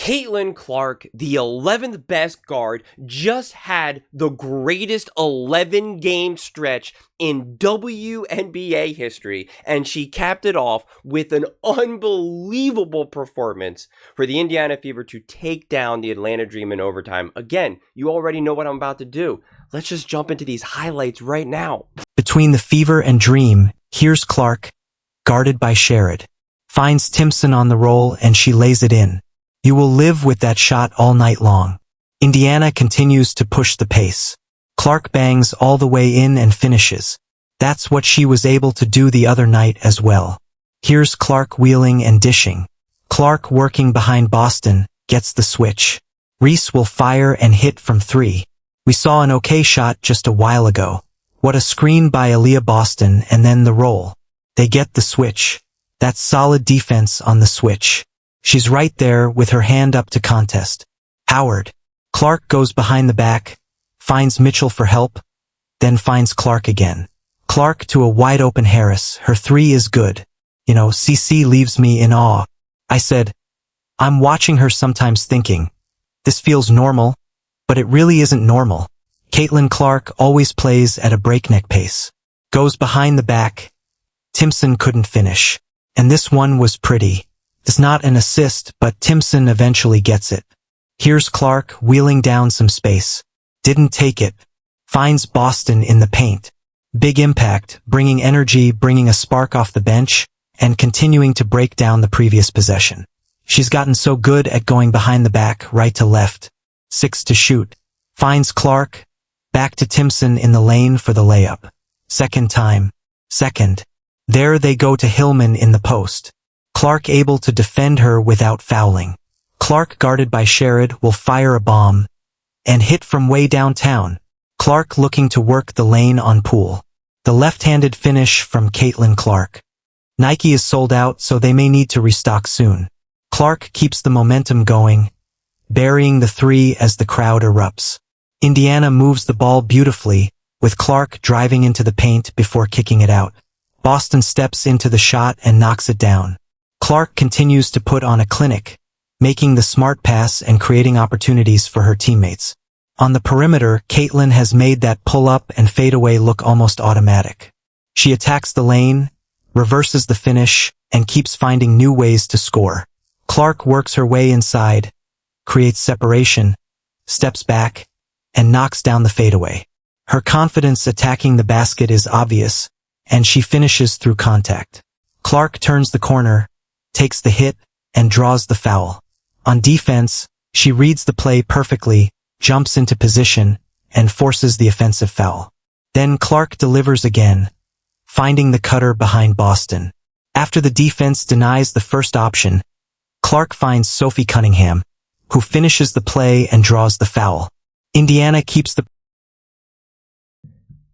Caitlin Clark, the 11th best guard, just had the greatest 11-game stretch in WNBA history, and she capped it off with an unbelievable performance for the Indiana Fever to take down the Atlanta Dream in overtime. Again, you already know what I'm about to do. Let's just jump into these highlights right now. Between the Fever and Dream, here's Clark, guarded by Sherrod. Finds Timpson on the roll and she lays it in. You will live with that shot all night long. Indiana continues to push the pace. Clark bangs all the way in and finishes. That's what she was able to do the other night as well. Here's Clark wheeling and dishing. Clark working behind Boston, gets the switch. Reese will fire and hit from 3. We saw an okay shot just a while ago. What a screen by Aaliyah Boston and then the roll. They get the switch. That's solid defense on the switch. She's right there with her hand up to contest. Howard. Clark goes behind the back, finds Mitchell for help, then finds Clark again. Clark to a wide open Harris. Her 3 is good. CC leaves me in awe. I said, I'm watching her sometimes thinking, this feels normal, but it really isn't normal. Caitlin Clark always plays at a breakneck pace. Goes behind the back. Timpson couldn't finish. And this one was pretty. It's not an assist, but Timpson eventually gets it. Here's Clark wheeling down some space. Didn't take it. Finds Boston in the paint. Big impact, bringing energy, bringing a spark off the bench, and continuing to break down the previous possession. She's gotten so good at going behind the back, right to left. 6 to shoot. Finds Clark. Back to Timpson in the lane for the layup. Second time. Second. There they go to Hillman in the post. Clark able to defend her without fouling. Clark guarded by Sherrod will fire a bomb and hit from way downtown. Clark looking to work the lane on Poole. The left-handed finish from Caitlin Clark. Nike is sold out, so they may need to restock soon. Clark keeps the momentum going, burying the 3 as the crowd erupts. Indiana moves the ball beautifully, with Clark driving into the paint before kicking it out. Boston steps into the shot and knocks it down. Clark continues to put on a clinic, making the smart pass and creating opportunities for her teammates. On the perimeter, Caitlin has made that pull-up and fadeaway look almost automatic. She attacks the lane, reverses the finish, and keeps finding new ways to score. Clark works her way inside, creates separation, steps back, and knocks down the fadeaway. Her confidence attacking the basket is obvious, and she finishes through contact. Clark turns the corner, takes the hit, and draws the foul. On defense, she reads the play perfectly, jumps into position, and forces the offensive foul. Then Clark delivers again, finding the cutter behind Boston. After the defense denies the first option, Clark finds Sophie Cunningham, who finishes the play and draws the foul. Indiana keeps the...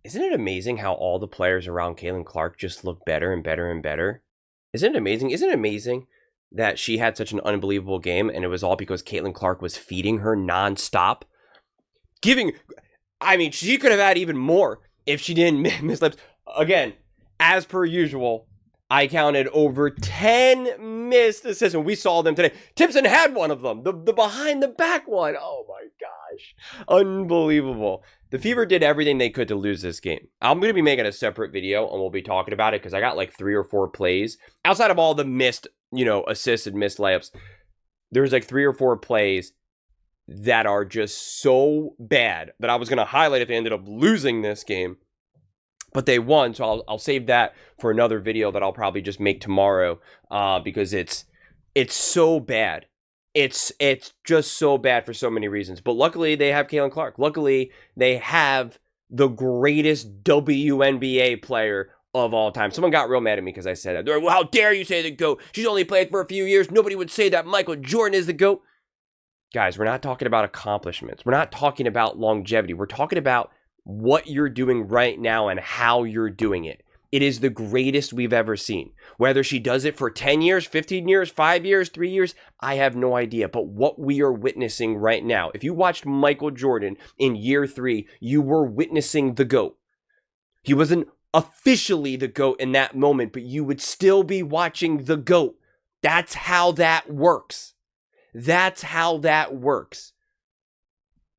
Isn't it amazing how all the players around Caitlin Clark just look better and better and better? Isn't it amazing? Isn't it amazing that she had such an unbelievable game and it was all because Caitlin Clark was feeding her nonstop? She could have had even more if she didn't miss layups. Again, as per usual, I counted over 10 missed assists, and we saw them today. Timpson had one of them, the behind the back one. Oh my gosh, unbelievable. The Fever did everything they could to lose this game. I'm going to be making a separate video, and we'll be talking about it because I got like 3 or 4 plays. Outside of all the missed, assists and missed layups, there's like 3 or 4 plays that are just so bad that I was going to highlight if they ended up losing this game. But they won, so I'll save that for another video that I'll probably just make tomorrow because it's so bad. It's just so bad for so many reasons. But luckily, they have Caitlin Clark. Luckily, they have the greatest WNBA player of all time. Someone got real mad at me because I said that. They're like, well, how dare you say the GOAT? She's only played for a few years. Nobody would say that Michael Jordan is the GOAT. Guys, we're not talking about accomplishments. We're not talking about longevity. We're talking about what you're doing right now and how you're doing it. It is the greatest we've ever seen. Whether she does it for 10 years, 15 years, 5 years, 3 years, I have no idea. But what we are witnessing right now, if you watched Michael Jordan in year 3, you were witnessing the GOAT. He wasn't officially the GOAT in that moment, but you would still be watching the GOAT. That's how that works. That's how that works.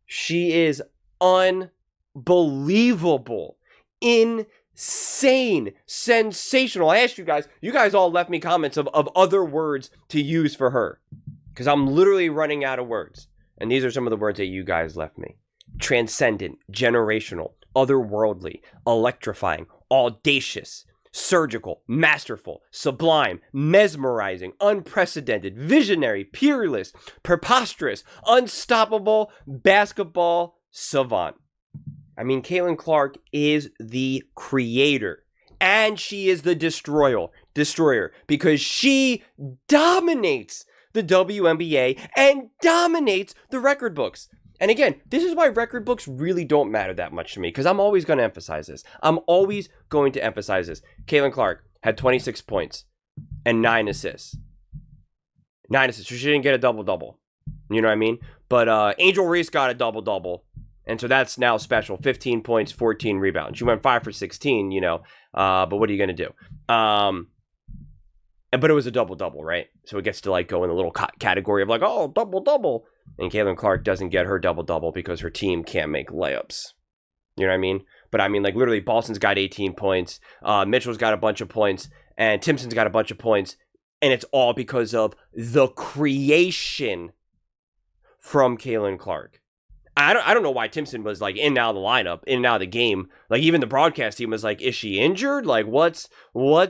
She is unbelievable, insane, sensational. I asked you guys all left me comments of other words to use for her, because I'm literally running out of words. And these are some of the words that you guys left me. Transcendent, generational, otherworldly, electrifying, audacious, surgical, masterful, sublime, mesmerizing, unprecedented, visionary, peerless, preposterous, unstoppable, basketball savant. I mean, Caitlin Clark is the creator, and she is the destroyer, because she dominates the WNBA and dominates the record books. And again, this is why record books really don't matter that much to me, because I'm always going to emphasize this. Caitlin Clark had 26 points and 9 assists. 9 assists. So she didn't get a double-double. You know what I mean? But Angel Reese got a double-double. And so that's now special. 15 points, 14 rebounds. She went 5 for 16, you know. But what are you going to do? But it was a double-double, right? So it gets to like go in a little category of like, oh, double-double. And Caitlin Clark doesn't get her double-double because her team can't make layups. You know what I mean? But I mean, like, literally, Boston's got 18 points. Mitchell's got a bunch of points. And Timpson's got a bunch of points. And it's all because of the creation from Caitlin Clark. I don't know why Timpson was, like, in and out of the lineup, in and out of the game. Like, even the broadcast team was like, is she injured? Like, what's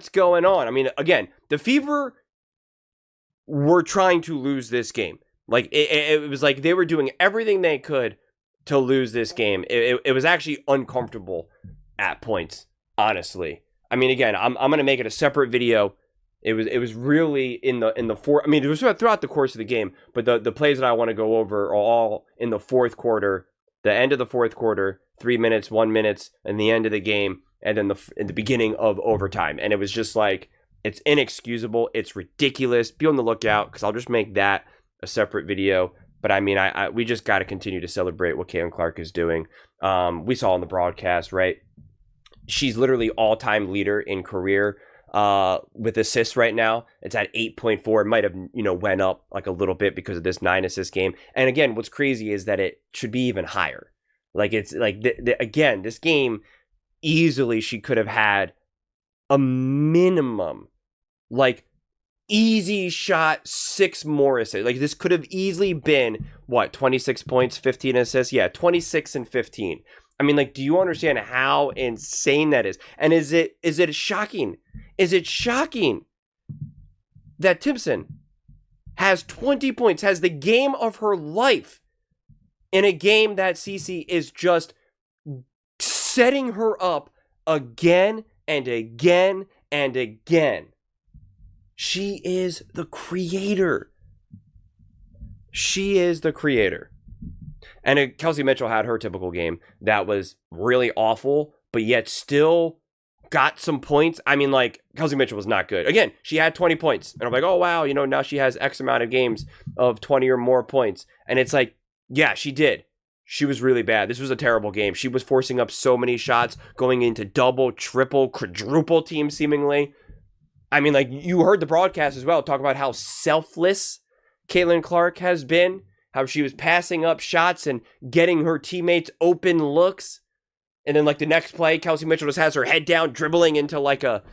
going on? I mean, again, the Fever were trying to lose this game. Like, it was like they were doing everything they could to lose this game. It was actually uncomfortable at points, honestly. I mean, again, I'm going to make it a separate video. It was really in the fourth. I mean, it was throughout the course of the game, but the plays that I want to go over are all in the fourth quarter, the end of the fourth quarter, 3 minutes, 1 minute, and the end of the game, and then in the beginning of overtime. And it was just like, it's inexcusable. It's ridiculous. Be on the lookout, because I'll just make that a separate video. But I mean, we just got to continue to celebrate what Caitlin Clark is doing. We saw on the broadcast, right? She's literally all-time leader in career with assists right now. It's at 8.4. It might have, went up like a little bit because of this 9 assist game. And again, what's crazy is that it should be even higher. Like, it's like, again, this game, easily she could have had a minimum, like, easy shot, 6 more assists. Like, this could have easily been, 26 points, 15 assists? Yeah, 26 and 15. I mean, like, do you understand how insane that is? And is it shocking? Is it shocking that Timpson has 20 points, has the game of her life, in a game that Cece is just setting her up again and again and again? She is the creator. She is the creator. And Kelsey Mitchell had her typical game that was really awful, but yet still got some points. I mean, like, Kelsey Mitchell was not good. Again, she had 20 points. And I'm like, oh, wow, now she has X amount of games of 20 or more points. And it's like, yeah, she did. She was really bad. This was a terrible game. She was forcing up so many shots, going into double, triple, quadruple teams seemingly. I mean, like, you heard the broadcast as well talk about how selfless Caitlin Clark has been, how she was passing up shots and getting her teammates open looks. And then, like, the next play, Kelsey Mitchell just has her head down, dribbling into, like, a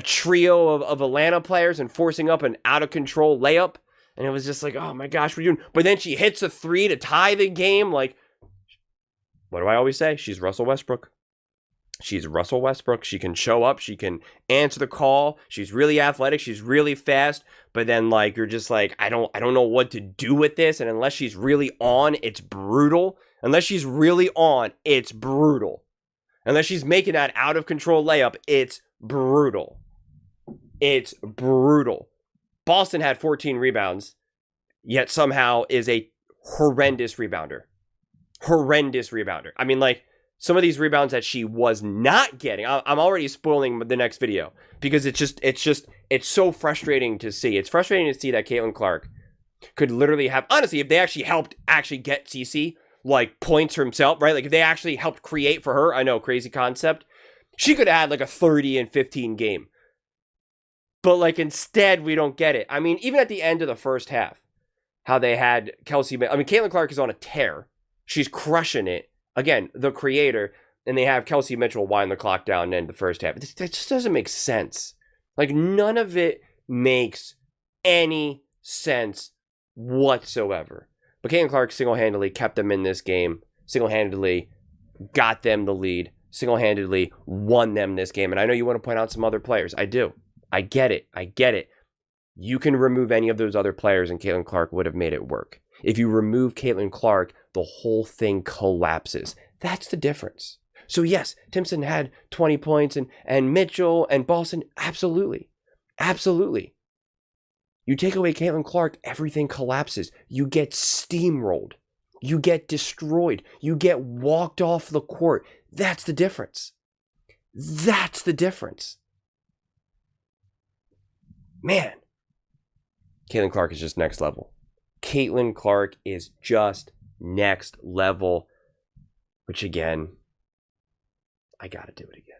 trio of Atlanta players and forcing up an out-of-control layup. And it was just like, oh, my gosh, what are you doing? But then she hits a 3 to tie the game. Like, what do I always say? She's Russell Westbrook. She's Russell Westbrook. She can show up. She can answer the call. She's really athletic. She's really fast. But then, like, you're just like, I don't know what to do with this. And unless she's really on, it's brutal. Unless she's really on, it's brutal. Unless she's making that out of control layup, it's brutal. It's brutal. Boston had 14 rebounds, yet somehow is a horrendous rebounder. Horrendous rebounder. I mean, like, some of these rebounds that she was not getting, I'm already spoiling the next video because it's so frustrating to see. It's frustrating to see that Caitlin Clark could literally have, honestly, if they actually helped get Cece, like, points herself, right? Like, if they actually helped create for her, I know, crazy concept, she could have had like a 30 and 15 game. But, like, instead, we don't get it. I mean, even at the end of the first half, how they had Kelsey. I mean, Caitlin Clark is on a tear. She's crushing it. Again, the creator. And they have Kelsey Mitchell wind the clock down and end the first half. That just doesn't make sense. Like, none of it makes any sense whatsoever. But Caitlin Clark single-handedly kept them in this game. Single-handedly got them the lead. Single-handedly won them this game. And I know you want to point out some other players. I do. I get it. You can remove any of those other players and Caitlin Clark would have made it work. If you remove Caitlin Clark, the whole thing collapses. That's the difference. So yes, Timpson had 20 points and Mitchell and Boston, absolutely. You take away Caitlin Clark, everything collapses. You get steamrolled. You get destroyed. You get walked off the court. That's the difference. Man, Caitlin Clark is just next level. Caitlin Clark is just next level, which again, I gotta do it again.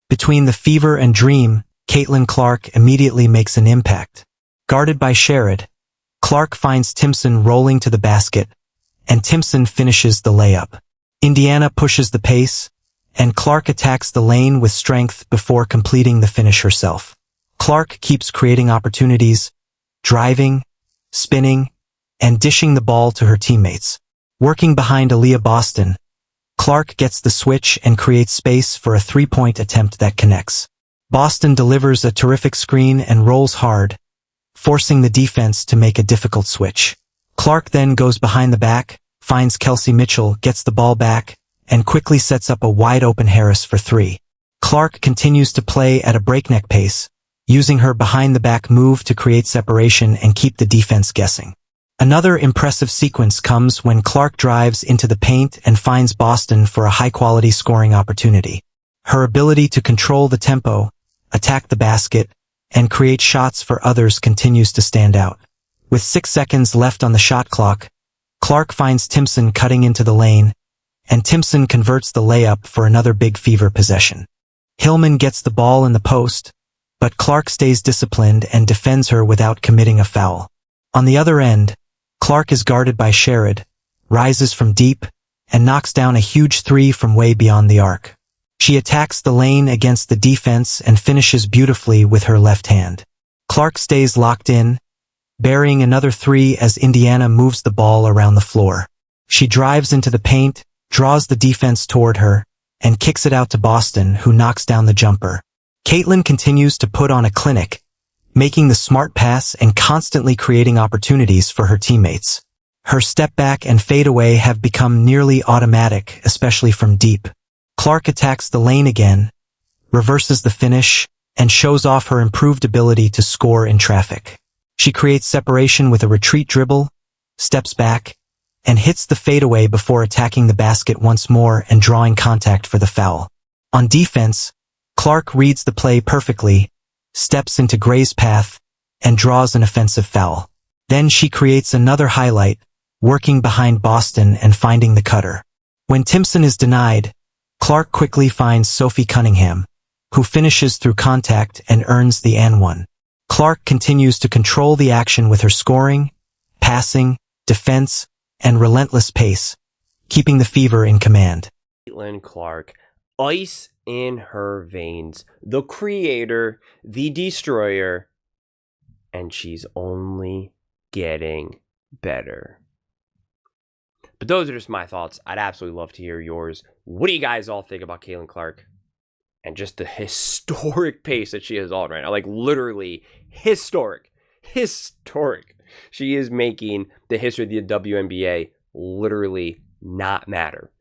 Between the fever and dream, Caitlin Clark immediately makes an impact. Guarded by Sherrod, Clark finds Timpson rolling to the basket, and Timpson finishes the layup. Indiana pushes the pace, and Clark attacks the lane with strength before completing the finish herself. Clark keeps creating opportunities, driving, spinning, and dishing the ball to her teammates. Working behind Aaliyah Boston, Clark gets the switch and creates space for a three-point attempt that connects. Boston delivers a terrific screen and rolls hard, forcing the defense to make a difficult switch. Clark then goes behind the back, finds Kelsey Mitchell, gets the ball back, and quickly sets up a wide-open Harris for three. Clark continues to play at a breakneck pace, using her behind-the-back move to create separation and keep the defense guessing. Another impressive sequence comes when Clark drives into the paint and finds Boston for a high-quality scoring opportunity. Her ability to control the tempo, attack the basket, and create shots for others continues to stand out. With 6 seconds left on the shot clock, Clark finds Timpson cutting into the lane, and Timpson converts the layup for another big fever possession. Hillman gets the ball in the post, but Clark stays disciplined and defends her without committing a foul. On the other end, Clark is guarded by Sherrod, rises from deep, and knocks down a huge three from way beyond the arc. She attacks the lane against the defense and finishes beautifully with her left hand. Clark stays locked in, burying another three as Indiana moves the ball around the floor. She drives into the paint, draws the defense toward her, and kicks it out to Boston, who knocks down the jumper. Caitlin continues to put on a clinic, making the smart pass and constantly creating opportunities for her teammates. Her step back and fadeaway have become nearly automatic, especially from deep. Clark attacks the lane again, reverses the finish, and shows off her improved ability to score in traffic. She creates separation with a retreat dribble, steps back, and hits the fadeaway before attacking the basket once more and drawing contact for the foul. On defense, Clark reads the play perfectly, steps into Gray's path, and draws an offensive foul. Then she creates another highlight, working behind Boston and finding the cutter. When Timpson is denied, Clark quickly finds Sophie Cunningham, who finishes through contact and earns the and-one. Clark continues to control the action with her scoring, passing, defense, and relentless pace, keeping the fever in command. Caitlin Clark, ice in her veins, the creator, the destroyer, and she's only getting better. But those are just my thoughts. I'd absolutely love to hear yours. What do you guys all think about Caitlin Clark? And just the historic pace that she is on right now. Like, literally historic. She is making the history of the WNBA literally not matter.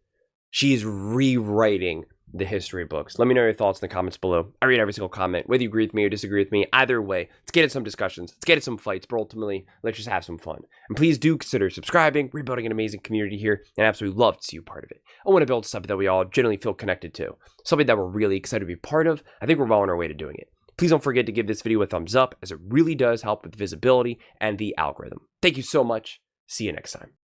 She's rewriting the history books. Let me know your thoughts in the comments below. I read every single comment, whether you agree with me or disagree with me. Either way, let's get in some discussions. Let's get in some fights, but ultimately, let's just have some fun. And please do consider subscribing. We're building an amazing community here, and I absolutely love to see you part of it. I want to build something that we all generally feel connected to, something that we're really excited to be part of. I think we're well on our way to doing it. Please don't forget to give this video a thumbs up, as it really does help with visibility and the algorithm. Thank you so much. See you next time.